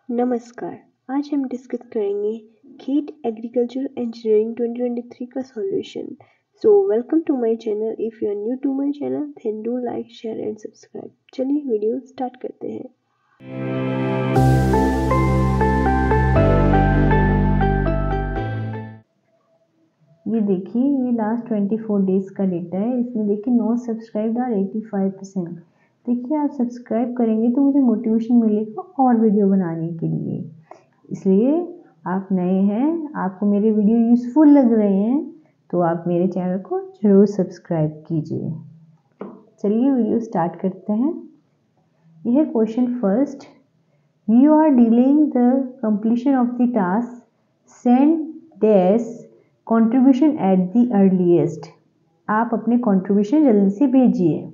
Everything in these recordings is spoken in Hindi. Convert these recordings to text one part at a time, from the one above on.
नमस्कार। आज हम डिस्कस करेंगे खेत एग्रीकल्चर इंजीनियरिंग 2023 का solution. So welcome to my channel. If you are new to my channel then do like share and subscribe. चलिए वीडियो स्टार्ट करते हैं। ये देखिए, ये लास्ट 24 डेज का डेटा है। इसमें देखिए नो सब्सक्राइब्ड आर 85%। देखिए, आप सब्सक्राइब करेंगे तो मुझे मोटिवेशन मिलेगा और वीडियो बनाने के लिए। इसलिए आप नए हैं, आपको मेरे वीडियो यूज़फुल लग रहे हैं तो आप मेरे चैनल को ज़रूर सब्सक्राइब कीजिए। चलिए वीडियो स्टार्ट करते हैं। यह है question first. You are delaying the completion of the task, send dash contribution at the earliest. आप अपने कंट्रीब्यूशन जल्दी से भेजिए।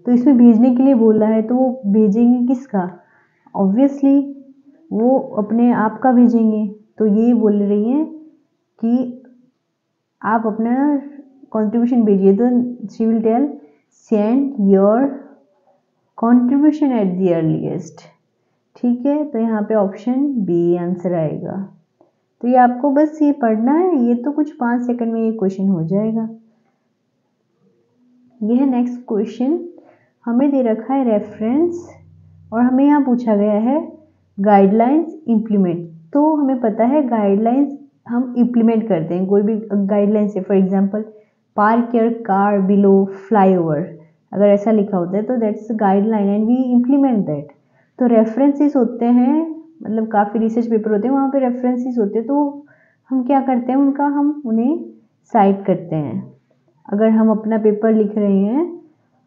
तो इसमें भेजने के लिए बोला है तो वो भेजेंगे किसका? ऑब्वियसली वो अपने आप का भेजेंगे। तो ये बोल रही हैं कि आप अपना कंट्रीब्यूशन भेजिए। तो she will tell send your contribution at the earliest. ठीक है, तो यहाँ पे ऑप्शन बी आंसर आएगा। तो ये आपको बस ये पढ़ना है, ये तो कुछ 5 सेकंड में ये क्वेश्चन हो जाएगा। ये है नेक्स्ट क्वेश्चन। हमें दे रखा है रेफरेंस और हमें यहाँ पूछा गया है गाइडलाइंस इम्प्लीमेंट। तो हमें पता है गाइडलाइंस हम इम्प्लीमेंट करते हैं। कोई भी गाइडलाइंस है, for example park your car below flyover, अगर ऐसा लिखा होता है तो that's guideline and we implement that. तो रेफरेंसेस होते हैं, मतलब काफ़ी रिसर्च पेपर होते हैं वहाँ पे रेफरेंसेस होते हैं, तो हम क्या करते हैं उनका, हम उन्हें साइट करते हैं। अगर हम अपना पेपर लिख रहे हैं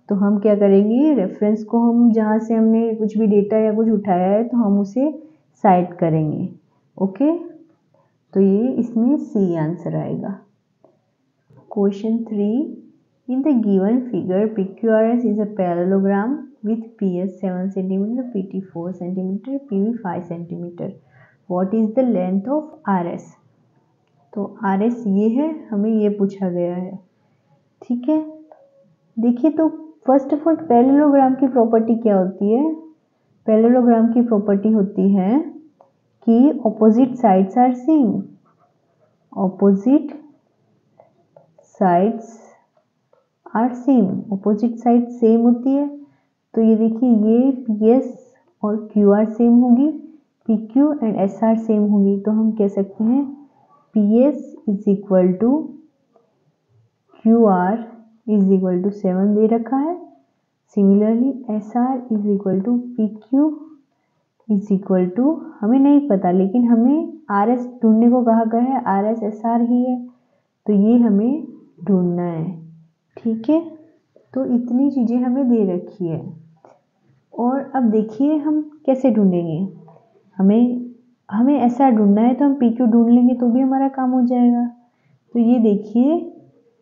तो हम क्या करेंगे, रेफरेंस को हम जहाँ से हमने कुछ भी डेटा या कुछ उठाया है तो हम उसे साइट करेंगे। ओके, तो ये इसमें सी आंसर आएगा। Question 3। In the given figure PQRS is a parallelogram with PS 7 cm, PT 4 cm, PV 5 cm. What is the length of RS? तो RS ये है, हमें ये पूछा गया है। ठीक है, देखिए तो फर्स्ट ऑफ ऑल पैरेललोग्राम की प्रॉपर्टी क्या होती है? पैरेललोग्राम की प्रॉपर्टी होती है कि opposite sides are same. Opposite sides are same, opposite side same होती है। तो ये देखिए, ये PS और QR सेम होगी, PQ एंड SR सेम होगी। तो हम कह सकते हैं PS is equal to QR is equal to 7 दे रखा है। Similarly SR is equal to PQ is equal to, हमें नहीं पता लेकिन हमें RS ढूंढने को कहा गया है, RS SR ही है तो ये हमें ढूंढना है। ठीक है, तो इतनी चीज़ें हमें दे रखी है। और अब देखिए हम कैसे ढूंढेंगे। हमें ऐसा ढूंढना है तो हम PQ ढूंढ लेंगे तो भी हमारा काम हो जाएगा। तो ये देखिए,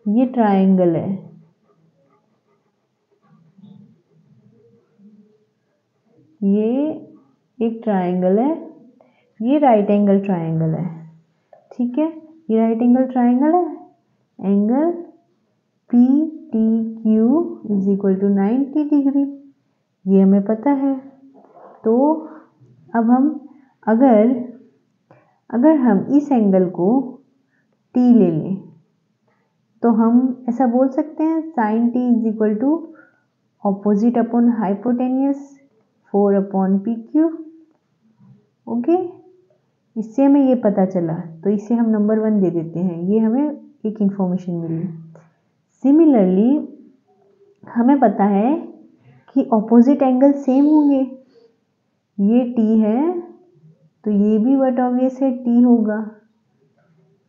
ये ट्रायंगल है, ये एक ट्रायंगल है, ये राइट एंगल ट्रायंगल है। ठीक है, ये राइट एंगल ट्रायंगल है, angle PTQ is equal to 90 degree, ये हमें पता है। तो अब हम अगर हम इस एंगल को T ले लें तो हम ऐसा बोल सकते हैं sin T is equal to opposite upon hypotenuse 4 upon PQ। Okay, इससे हमें ये पता चला तो इसे हम नंबर 1 दे देते हैं, ये हमें एक इंफॉर्मेशन मिली। सिमिलरली हमें पता है कि ऑपोजिट एंगल सेम होंगे, ये T है तो ये भी व्हाट ऑब्वियस है T होगा।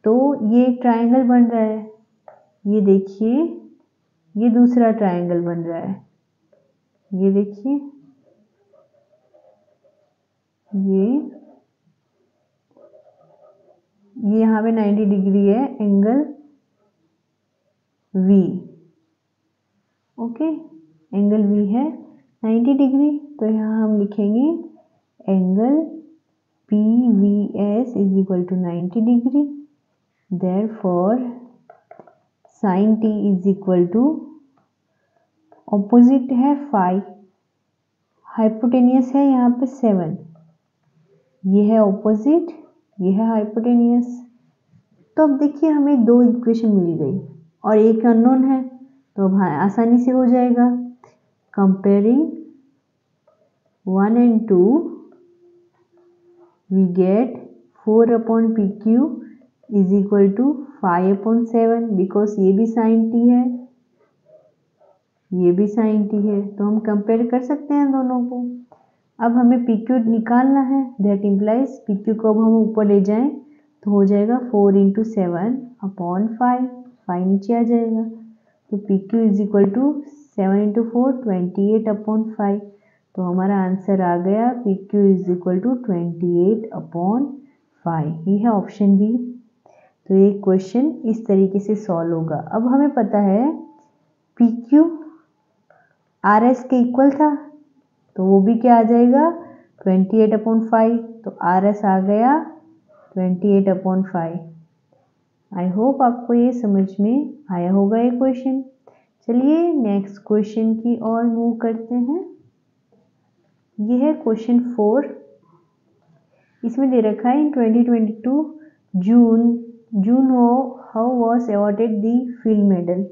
तो ये एक ट्रायंगल बन रहा है, ये देखिए ये दूसरा ट्रायंगल बन रहा है, ये देखिए ये यहाँ पे 90 डिग्री है, angle V। Okay, angle V है 90 डिग्री, तो यहाँ हम लिखेंगे angle PVS is equal to 90 degree. Therefore sin T is equal to, opposite है 5, हाइपोटेनियस है यहाँ पे 7, ये है ऑपोजिट, ये है हाइपोटेनियस। तो अब देखिए हमें दो इक्वेशन मिल गई और एक अननोन है, तो अब आसानी से हो जाएगा। Comparing 1 and 2 we get 4 upon PQ is equal to 5 upon 7 because ये भी sin t है, ये भी sin t है, तो हम कंपेयर कर सकते हैं दोनों को। अब हमें PQ निकालना है, दैट इम्प्लाइज PQ को अब हम ऊपर ले जाएं तो हो जाएगा 4 into 7 upon 5, 5 नीचे आ जाएगा, तो PQ is equal to 7 into 4 28 upon 5, तो हमारा आंसर आ गया PQ is equal to 28 upon 5। ये है ऑप्शन बी। तो ये क्वेश्चन इस तरीके से सॉल्व होगा। अब हमें पता है PQ RS के इक्वल था, तो वो भी क्या आ जाएगा 28 upon 5, तो RS आ गया 28 upon 5। आई होप आपको ये समझ में आया होगा ये क्वेश्चन। चलिए नेक्स्ट क्वेश्चन की ओर मूव करते हैं। ये है क्वेश्चन 4। इसमें दे रखा है in 2022 June how was awarded the field medal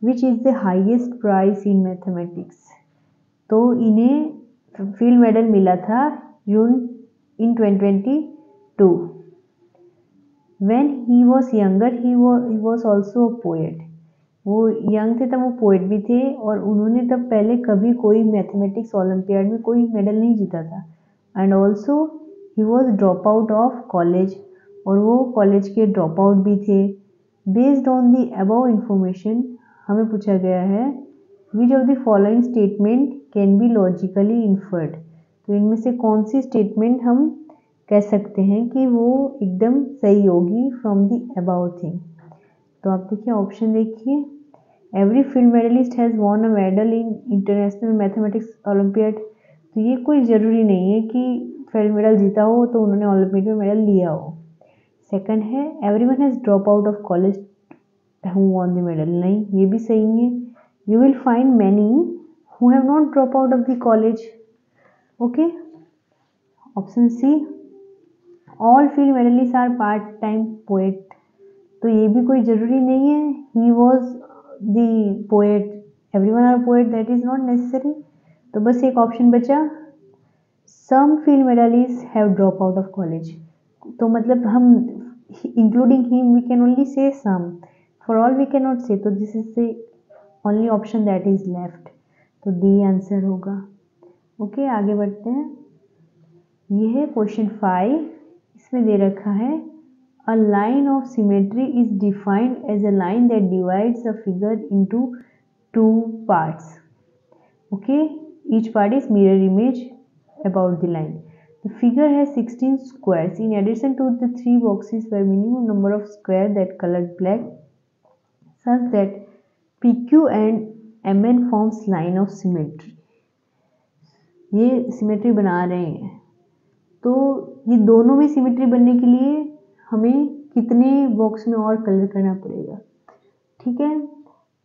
which is the highest prize in mathematics. तो इन्हें फील्ड मेडल मिला था June in 2022। When he was younger he was also a poet। वो यंग थे तब वो पोएट भी थे और उन्होंने तब पहले कभी कोई मैथमेटिक्स ओलंपियाड में कोई मेडल नहीं जीता था। And also he was drop out of college, और वो कॉलेज के ड्रॉप आउट भी थे। Based on the above information हमें पूछा गया है which of the following statement can be logically inferred. तो इनमें से कौन सी स्टेटमेंट हम कह सकते हैं कि वो एकदम सही होगी फ्रॉम दी अबाउ थिंग। तो आप देखिए ऑप्शन देखिए, every field medallist has won a medal in international mathematics olympiad. तो ये कोई ज़रूरी नहीं है कि फील्ड मेडल जीता हो तो उन्होंने ओलंपियाड में मेडल लिया हो। सेकंड है everyone has drop out of college who won the medal. नहीं, ये भी सही है। You will find many who have not drop out of the college. Okay, option C all field medalist are part time poet. तो ये भी कोई ज़रूरी नहीं है he was the poet, everyone are poet, that is not necessary. तो बस एक ऑप्शन बचा some field medalist have drop out of college. तो मतलब हम including him we can only say some, for all we can not say. तो this is the only option that is left, तो डी आंसर होगा। ओके, आगे बढ़ते हैं। ये है क्वेश्चन 5। इसमें दे रखा है A line of symmetry is defined as a line that divides a figure into two parts. Okay, each part is mirror image about the line. The figure has 16 squares. In addition to the 3 boxes were minimum number of squares that colored black, such that PQ and MN forms line of symmetry. ये सिमेट्री बना रहे हैं, तो ये दोनों में सिमेट्री बनने के लिए हमें कितने बॉक्स में और कलर करना पड़ेगा। ठीक है,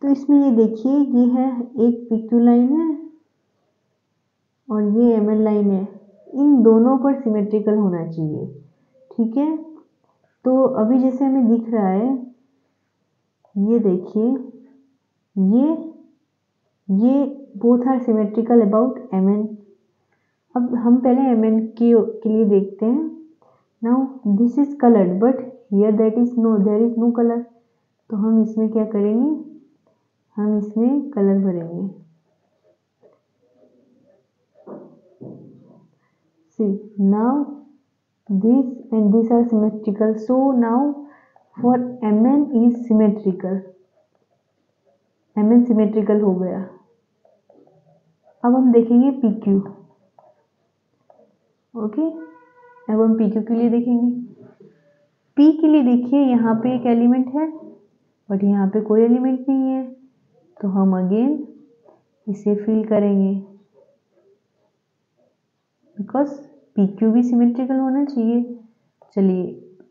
तो इसमें ये देखिए ये है एक PQ लाइन है और ये MN लाइन है, इन दोनों पर सिमेट्रिकल होना चाहिए। ठीक है, तो अभी जैसे हमें दिख रहा है, ये देखिए ये both are symmetrical about MN। अब हम पहले MN के लिए देखते हैं। Now this is coloured but here there is no colour. तो हम इसमें क्या करेंगे, हम इसमें कलर भरेंगे। See, now this and these are symmetrical, so now for MN is symmetrical, MN symmetrical हो गया। अब हम देखेंगे PQ। ओके, अब हम PQ के लिए देखेंगे। P के लिए देखिए यहाँ पे एक एलिमेंट है बट यहाँ पे कोई एलिमेंट नहीं है, तो हम अगेन इसे फिल करेंगे बिकॉज PQ भी सिमेट्रिकल होना चाहिए। चलिए,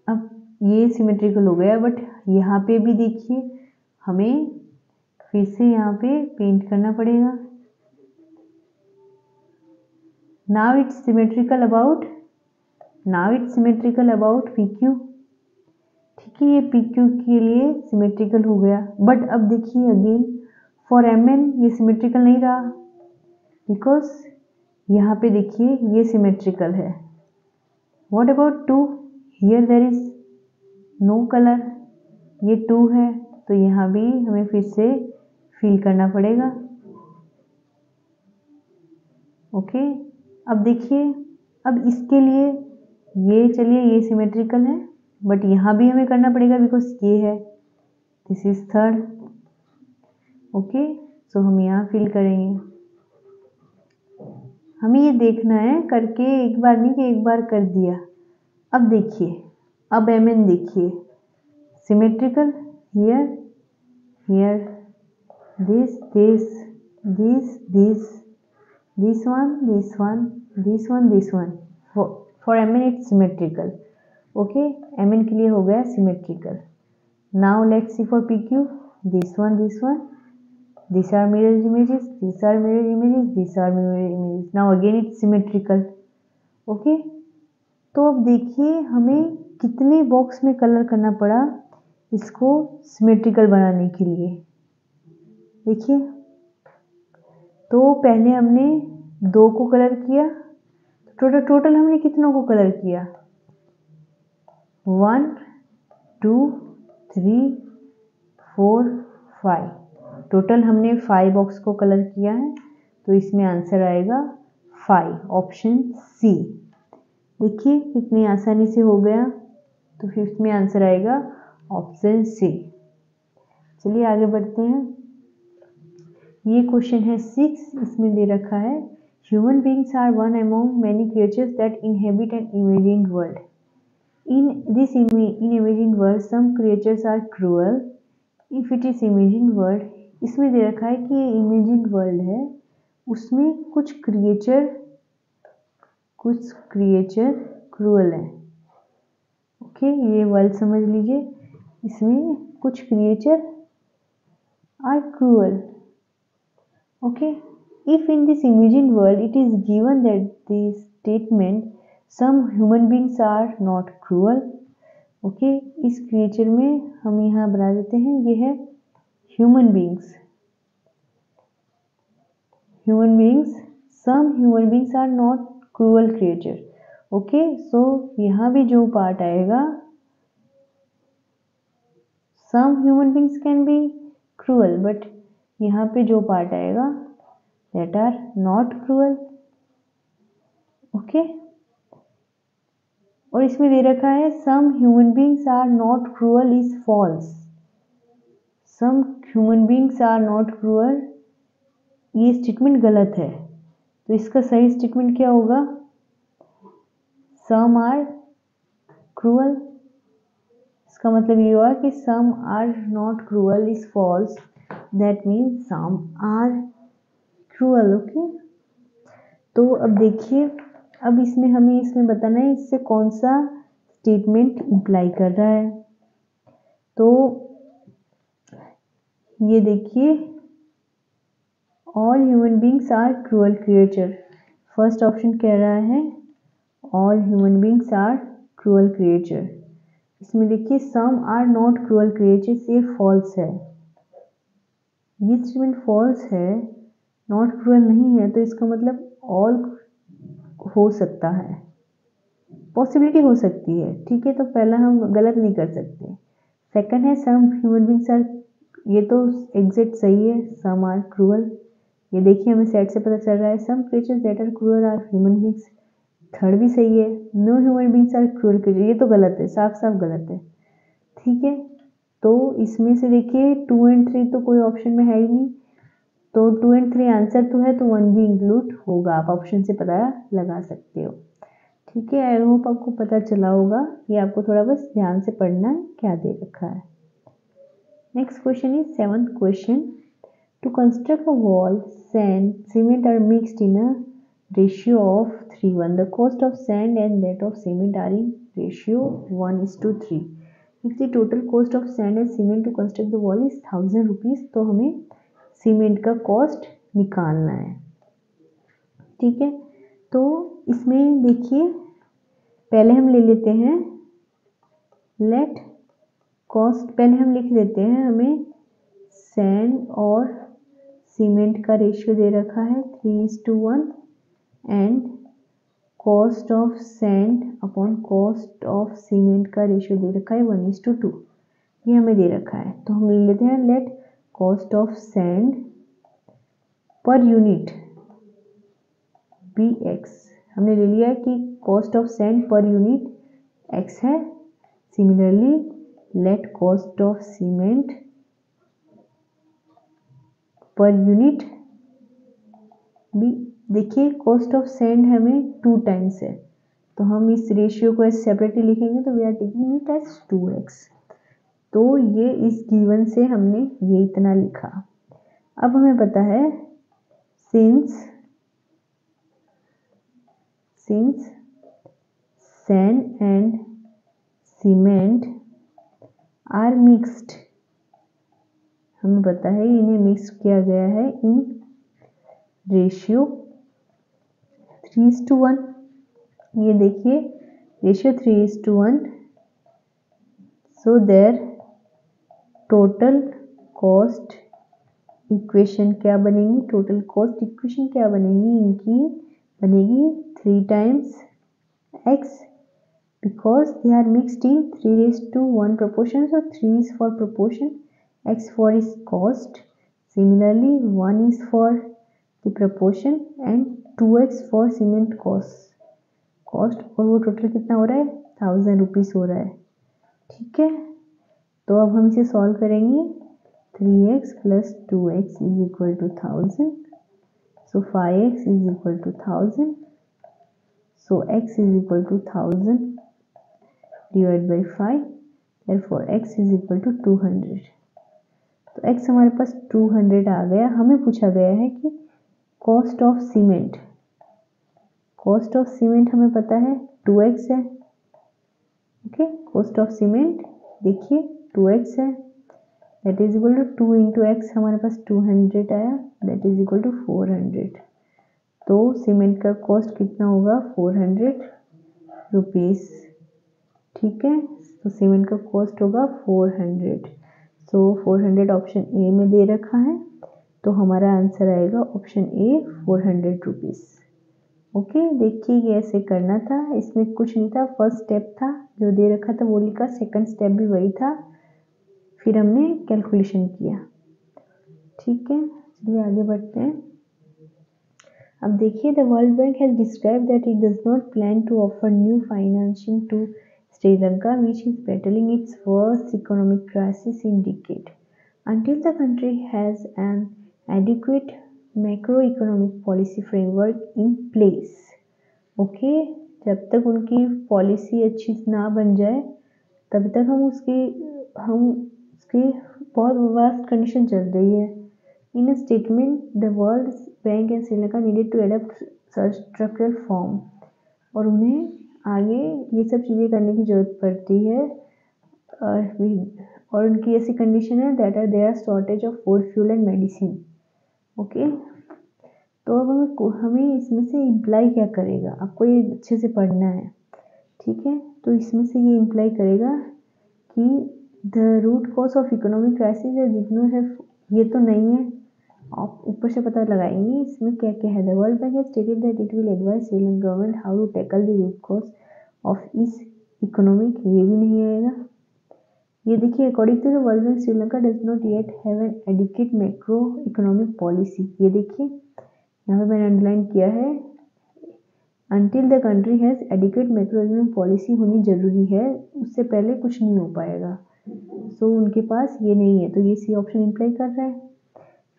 अब ये सिमेट्रिकल हो गया बट यहाँ पे भी देखिए हमें फिर से यहाँ पे पेंट करना पड़ेगा। Now it's symmetrical about now it's symmetrical about P Q. ठीक है, ये पी क्यू के लिए सिमेट्रिकल हो गया। बट अब देखिए अगेन फॉर एम एन ये सिमेट्रिकल नहीं रहा, बिकॉज यहाँ पे देखिए ये सिमेट्रिकल है। What about 2? Here there is no colour, ये 2 है, तो यहाँ भी हमें फिर से फिल करना पड़ेगा। ओके, अब देखिए, अब इसके लिए ये चलिए ये सिमेट्रिकल है, बट यहाँ भी हमें करना पड़ेगा बिकॉज ये है, दिस इज थर्ड। ओके, सो हम यहाँ फिल करेंगे। हमें ये देखना है करके, एक बार नहीं कि एक बार कर दिया। अब देखिए, अब एम एन देखिए symmetrical, here here this this this this this one this one this one this one for mn it's symmetrical. Okay, mn के लिए हो गया symmetrical. Now let's see for pq, this one these are mirror images, these are mirror images, these are mirror images. Now again it's symmetrical. Okay, तो अब देखिए हमें कितने बॉक्स में कलर करना पड़ा इसको सिमेट्रिकल बनाने के लिए। देखिए, तो पहले हमने 2 को कलर किया, टोटल हमने कितनों को कलर किया? 1 2 3 4 5, टोटल हमने 5 बॉक्स को कलर किया है, तो इसमें आंसर आएगा 5, ऑप्शन सी। देखिए कितनी आसानी से हो गया, तो 5th में आंसर आएगा ऑप्शन सी। चलिए आगे बढ़ते हैं। ये क्वेश्चन है 6, इसमें दे रखा है human beings are one among many creatures that inhabit an imagined world. In this imagined world some creatures are cruel if it is imagined world. इसमें दे रखा है कि ये इमेजिन्ड वर्ल्ड है, उसमें कुछ क्रिएचर क्रूअल है। ओके, ये वर्ल्ड समझ लीजिए, इसमें कुछ creature are cruel. Okay, if in this imagined world it is given that the statement some human beings are not cruel, okay, इस क्रिएचर में हम यहाँ बना देते हैं, ये है human beings, some human beings are not cruel creature. Okay, so यहाँ भी जो पार्ट आएगा some human beings can be cruel, but यहाँ पे जो पार्ट आएगा that are not cruel. Okay, और इसमें दे रखा है some human beings are not cruel is false. some human beings are not cruel, ये स्टेटमेंट गलत है, तो इसका सही स्टेटमेंट क्या होगा? some are cruel। इसका मतलब ये हुआ कि some are not cruel is false, that means some are cruel. Okay, तो अब देखिए, अब इसमें हमें इसमें बताना है इससे कौन सा स्टेटमेंट इम्प्लाई कर रहा है। तो ये देखिए, all human beings are cruel creature, first option कह रहा है all human beings are cruel creature. इसमें देखिए some are not cruel creature, ये फॉल्स है, ये स्टेटमेंट फॉल्स है, नॉट क्रूअल नहीं है, तो इसका मतलब ऑल हो सकता है, पॉसिबिलिटी हो सकती है। ठीक है, तो पहला हम गलत नहीं कर सकते। सेकंड है सम ह्यूमन बींग्स आर, ये तो एग्जैक्ट सही है, सम आर क्रूअल, ये देखिए हमें सेट से पता चल रहा है some creatures that are cruel are human beings, third भी सही है, no human beings are cruel creature, ये तो गलत है, साफ साफ गलत है। ठीक है, तो इसमें से देखिए 2 और 3 तो कोई ऑप्शन में है ही नहीं, तो 2 और 3 आंसर तो है, तो 1 भी इंक्लूड होगा, आप ऑप्शन से पता लगा सकते हो। ठीक है, आई होप आपको पता चला होगा, ये आपको थोड़ा बस ध्यान से पढ़ना है क्या दे रखा है। Next question is 7th question, to construct a wall sand cement are mixed in a ratio of 3:1, the cost of sand and that of cement are in ratio 1:3। If the total cost of sand and cement to construct the wall is 1000 rupees, तो हमें सीमेंट का कॉस्ट निकालना है। ठीक है, तो इसमें देखिए पहले हम ले लेते हैं लेट कॉस्ट, पहले हम लिख देते हैं, हमें सैंड और सीमेंट का रेशियो दे रखा है 3:1 and cost of sand upon cost of cement का रेशियो दे रखा है 1:2, ये हमें दे रखा है। तो हम ले लेते हैं let cost of sand per unit be X, हमने ले लिया कि cost of sand per unit X है। Similarly let cost of cement per unit be, देखिए कॉस्ट ऑफ सैंड हमें 2 टाइम्स है, तो हम इस रेशियो को सेपरेटली लिखेंगे, तो we are taking it as 2x। तो ये इस गिवन से हमने ये इतना लिखा। अब हमें पता है since sand and cement are mixed, हमें पता है इन्हें मिक्स किया गया है इन रेशियो 3:1, ये देखिए ratio 3:1, so there total cost equation क्या बनेगी, टोटल कॉस्ट इक्वेशन क्या बनेगी, इनकी बनेगी 3 times x because they are mixed in 3:1 proportion, so 3 is for proportion, x for is cost, similarly 1 is for the proportion and 2x for cement cost और वो टोटल कितना हो रहा है 1000 रुपीज हो रहा है। ठीक है, तो अब हम इसे सॉल्व करेंगे, 3x plus 2x is equal to 1000, so 5x is equal to 1000, so x is equal to 1000 divided by 5, therefore x is equal to 200। तो x हमारे पास 200 आ गया। हमें पूछा गया है कि cost of cement, cost of cement हमें पता है 2x है। ओके, कॉस्ट ऑफ सीमेंट देखिए 2x है, that is equal to 2 into x, हमारे पास 200 आया, दैट इज इक्वल टू 400। तो सीमेंट का कॉस्ट कितना होगा 400 रुपीज। ठीक है, तो सीमेंट का कॉस्ट होगा 400, सो 400 ऑप्शन ए में दे रखा है, तो हमारा आंसर आएगा ऑप्शन ए 400 रुपीज। ओके, देखिए ये ऐसे करना था, इसमें कुछ नहीं था, फर्स्ट स्टेप था जो दे रखा था वो लिखा, सेकंड स्टेप भी वही था, फिर हमने कैलकुलेशन किया। ठीक है, चलिए आगे बढ़ते हैं। अब देखिए, the world bank has describe that it does not plan to offer new financing to Sri Lanka which is battling its worst economic crisis in decade until the country has an adequate macroeconomic policy framework in place। Okay, जब तक उनकी पॉलिसी अच्छी ना बन जाए तब तक हम उसकी बहुत वास्ट कंडीशन चल रही है। In a statement the world Bank and Sri Lanka needed to adapt structural form, और उन्हें आगे ये सब चीज़ें करने की ज़रूरत पड़ती है, और उनकी ऐसी कंडीशन है that are there shortage of food fuel and medicine. Okay, तो अब हमें इसमें से इम्प्लाई क्या करेगा, आपको ये अच्छे से पढ़ना है। ठीक है, तो इसमें से ये इम्प्लाई करेगा कि the root cause of economic crisis है, ये तो नहीं है, आप ऊपर से पता लगाएंगे इसमें क्या क्या है। The world bank has stated that it will advise Sri Lanka government how to tackle the root cause of इस इकोनॉमिक, ये भी नहीं आएगा। ये देखिए, according to the world bank Sri Lanka does not yet have an adequate macro economic policy, ये देखिए यहाँ पे मैंने अंडरलाइन किया है, until the country has adequate macro economic policy होनी जरूरी है, उससे पहले कुछ नहीं हो पाएगा। सो उनके पास ये नहीं है, तो ये सी ऑप्शन इम्प्लाई कर रहा है।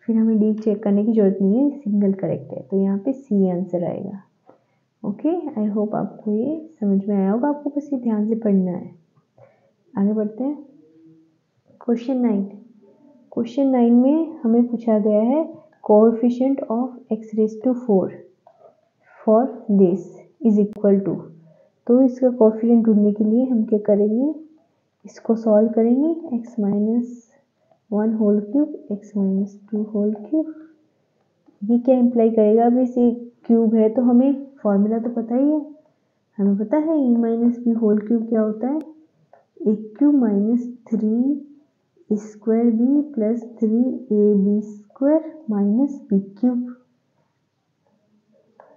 फिर हमें डी चेक करने की जरूरत नहीं है, सिंगल करेक्ट है, तो यहाँ पे सी आंसर आएगा। ओके, आई होप आपको ये समझ में आया होगा, आपको बस ये ध्यान से पढ़ना है। आगे बढ़ते हैं, क्वेश्चन 9। क्वेश्चन 9 में हमें पूछा गया है coefficient of x⁴ for this is equal to, तो इसका कोएफिशिएंट ढूंढने के लिए हम क्या करेंगे, इसको सॉल्व करेंगे, x-1 whole cube, x-2 whole cube. ये क्या इम्प्लाई करेगा, अब इसे क्यूब है तो हमें फॉर्मूला तो पता ही है, हमें पता है A minus B whole cube क्या होता है, A cube minus 3 square B plus 3ab square minus B cube.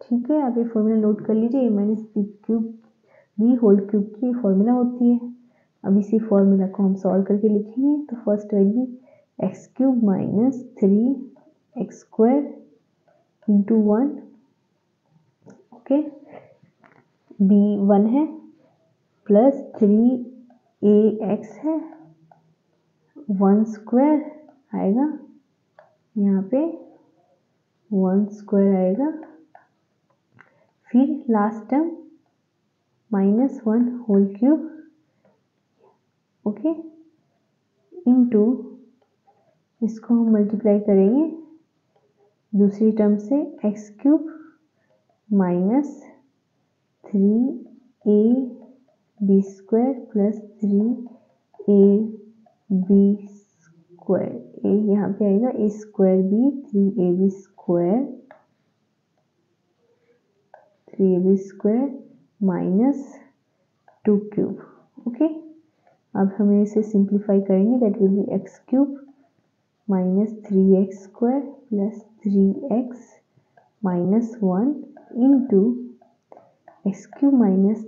ठीक है, आप ये फॉर्मूला नोट कर लीजिए, A minus B cube B whole cube की फॉर्मूला होती है। अब इसी फॉर्मूला को हम सॉल्व करके लिखेंगे। तो first value x cube minus 3x square into 1, okay, b 1 है, प्लस 3ax है, 1 स्क्वायर आएगा, यहाँ पे 1 स्क्वायर आएगा, फिर last term -1 whole cube, okay, into इसको हम मल्टीप्लाई करेंगे दूसरी टर्म से X cube minus 3ab square plus 3ab square, A यहाँ पे आएगा A square B 3ab square minus 2 cube, okay. अब हमें इसे सिंप्लीफाई करेंगे, that will be X cube minus 3x square plus 3x minus 1 into X cube minus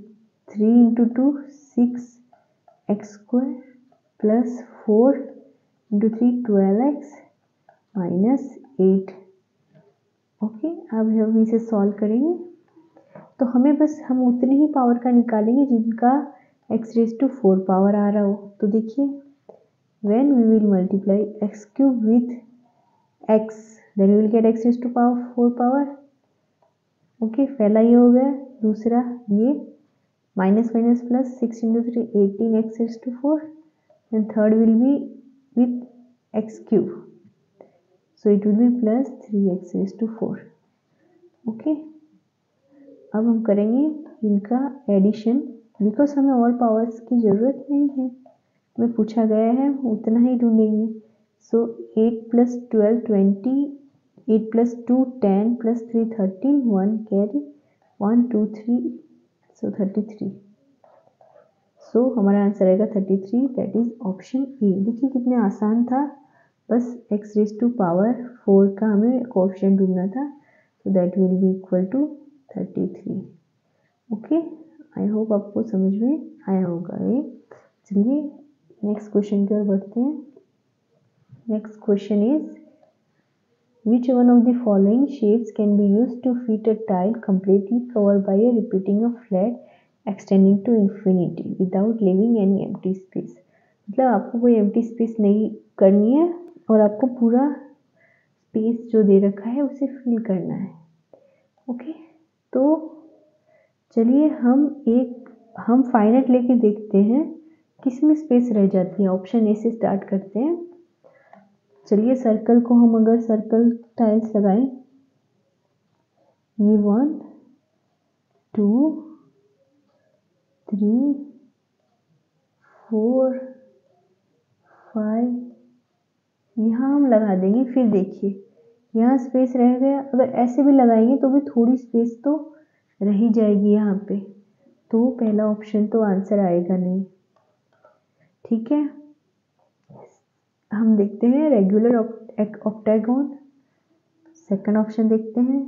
3 into 2 6x square plus 4 into 3 12x minus 8, okay. अब हम इसे सॉल्व करेंगे तो हमें बस हम उतने ही पावर का निकालेंगे जिनका x रेज टू 4 पावर आ रहा हो। तो देखिए, when we will multiply x cube with x, then we will get x raised to power 4 power, okay. पहला ये हो गया, दूसरा ये minus minus plus 6 into 3 18x raised to 4, and third will be with x cube, so it will be plus 3x raised to 4, okay. अब हम करेंगे इनका एडिशन, बिकॉज हमें और पावर्स की ज़रूरत नहीं है, हमें पूछा गया है उतना ही ढूंढेंगे। सो 8 प्लस 12 20, 8 प्लस 2 10 प्लस 3 13, 1 कैरी 1 2 3, सो 33। सो हमारा आंसर आएगा 33, दैट इज ऑप्शन ए। देखिए कितने आसान था, बस x रेज टू पावर 4 का हमें कोएफिशिएंट ढूंढना था, so that will be equal to 33, okay. I hope आपको समझ में आया होगा ये। चलिए नेक्स्ट क्वेश्चन की ओर बढ़ते हैं। Next question is which one of the following shapes can be used to fit a tile completely covered by a repeating of flat extending to infinity without leaving any empty space। मतलब आपको कोई empty space नहीं करनी है और आपको पूरा स्पेस जो दे रखा है उसे फिल करना है, ओके। तो चलिए हम फाइनाइट लेके देखते हैं किसमें स्पेस रह जाती है। ऑप्शन ए से स्टार्ट करते हैं। चलिए सर्कल को हम अगर सर्कल टाइल्स लगाएं, ये 1 2 3 4 5 यहाँ हम लगा देंगे। फिर देखिए यहाँ स्पेस रह गया, अगर ऐसे भी लगाएंगे तो भी थोड़ी स्पेस तो रह ही जाएगी यहाँ पे, तो पहला ऑप्शन तो आंसर आएगा नहीं, ठीक है। हम देखते हैं रेगुलर ऑक्टागोन, सेकंड ऑप्शन देखते हैं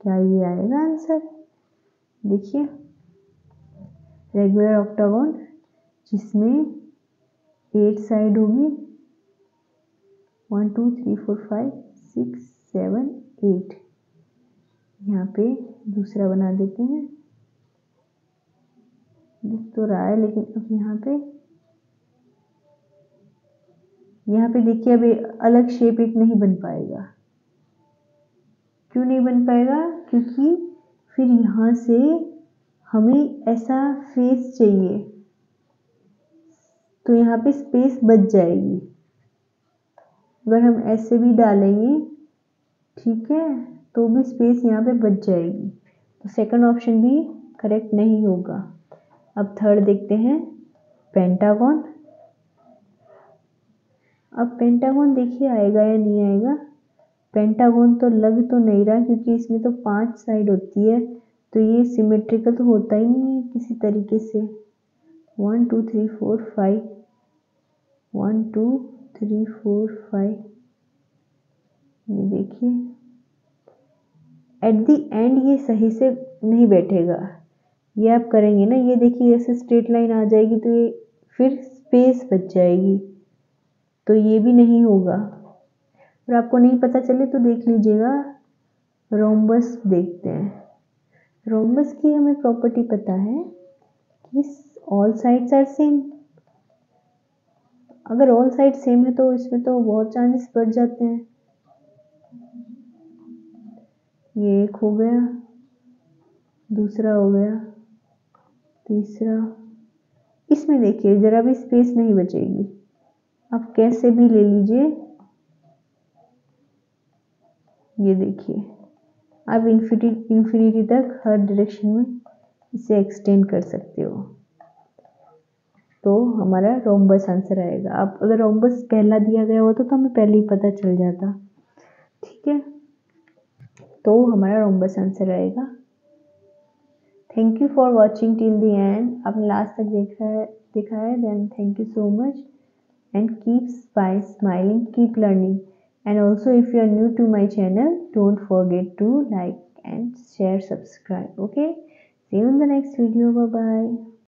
क्या ये आएगा आंसर। देखिए रेगुलर ऑक्टागोन जिसमें 8 साइड होगी, 1 2 3 4 5 6 7 8, यहाँ पे दूसरा बना देते हैं, दिख तो रहा है लेकिन अब यहाँ पे देखिए अब अलग शेप एक नहीं बन पाएगा। क्यों नहीं बन पाएगा? क्योंकि फिर यहाँ से हमें ऐसा फेस चाहिए, तो यहाँ पे स्पेस बच जाएगी। अगर हम ऐसे भी डालेंगे, ठीक है, तो भी स्पेस यहाँ पे बच जाएगी, तो सेकंड ऑप्शन भी करेक्ट नहीं होगा। अब थर्ड देखते हैं पेंटागन। अब पेंटागन देखिए आएगा या नहीं आएगा। पेंटागन तो लग तो नहीं रहा क्योंकि इसमें तो 5 साइड होती है, तो ये सिमेट्रिकल तो होता ही नहीं है किसी तरीके से। 1 2 3 4 5, 1 2 3 4 5, ये देखिए एट द एंड ये सही से नहीं बैठेगा। ये आप करेंगे ना, ये देखिए ऐसे स्ट्रेट लाइन आ जाएगी तो ये फिर स्पेस बच जाएगी, तो ये भी नहीं होगा। और आपको नहीं पता चले तो देख लीजिएगा, रोम्बस देखते हैं। रोम्बस की हमें प्रॉपर्टी पता है कि ऑल साइड्स आर सेम। अगर ऑल साइड सेम है तो इसमें तो बहुत चांसेस बढ़ जाते हैं। ये एक हो गया, दूसरा हो गया, तीसरा। इसमें देखिए जरा भी स्पेस नहीं बचेगी, आप कैसे भी ले लीजिए। ये देखिए आप इन्फिनिटी तक हर डायरेक्शन में इसे एक्सटेंड कर सकते हो, तो हमारा रोम्बस आंसर आएगा। आप अगर रोम्बस पहला दिया गया होता तो हमें पहले ही पता चल जाता, ठीक है। तो हमारा रोम्बस आंसर आएगा। Thank you for watching till the end. आपने लास्ट तक देखा है then thank you so much, and keep smiling, keep learning, and also if you are new to my channel, don't forget to like and share, subscribe. Okay, see you in the next video. Bye bye.